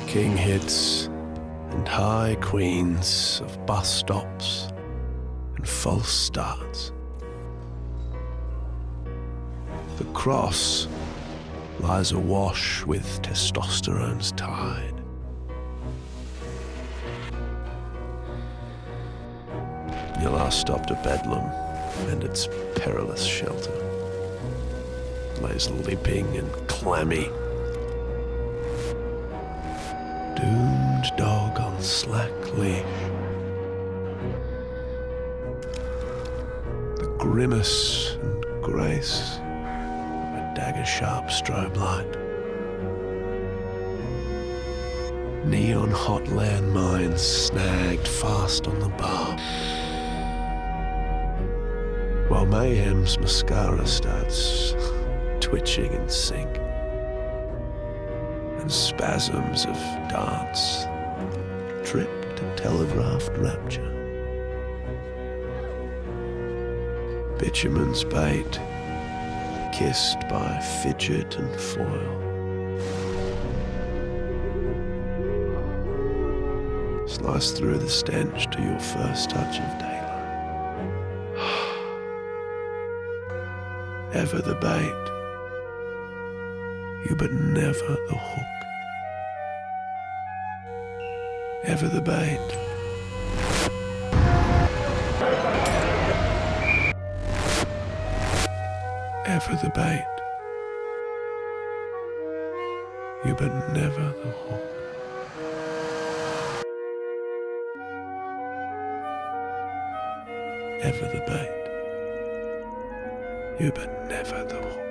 king hits and high queens of bus stops and false starts. The cross lies awash with testosterone's tide. Your last stop to Bedlam and its perilous shelter lays limping and clammy, doomed dog on slack leash. The grimace and grace of a dagger-sharp strobe light. Neon hot landmines snagged fast on the bar, while mayhem's mascara starts twitching in sync, and spasms of dance trip to telegraphed rapture. Bitumen's bait, kissed by Fidget and foil, slice through the stench to your first touch of daylight. Ever the bait, you but never the hook. Ever the bait, ever the bait, you but never the hook. Ever the bait, you but never the hook.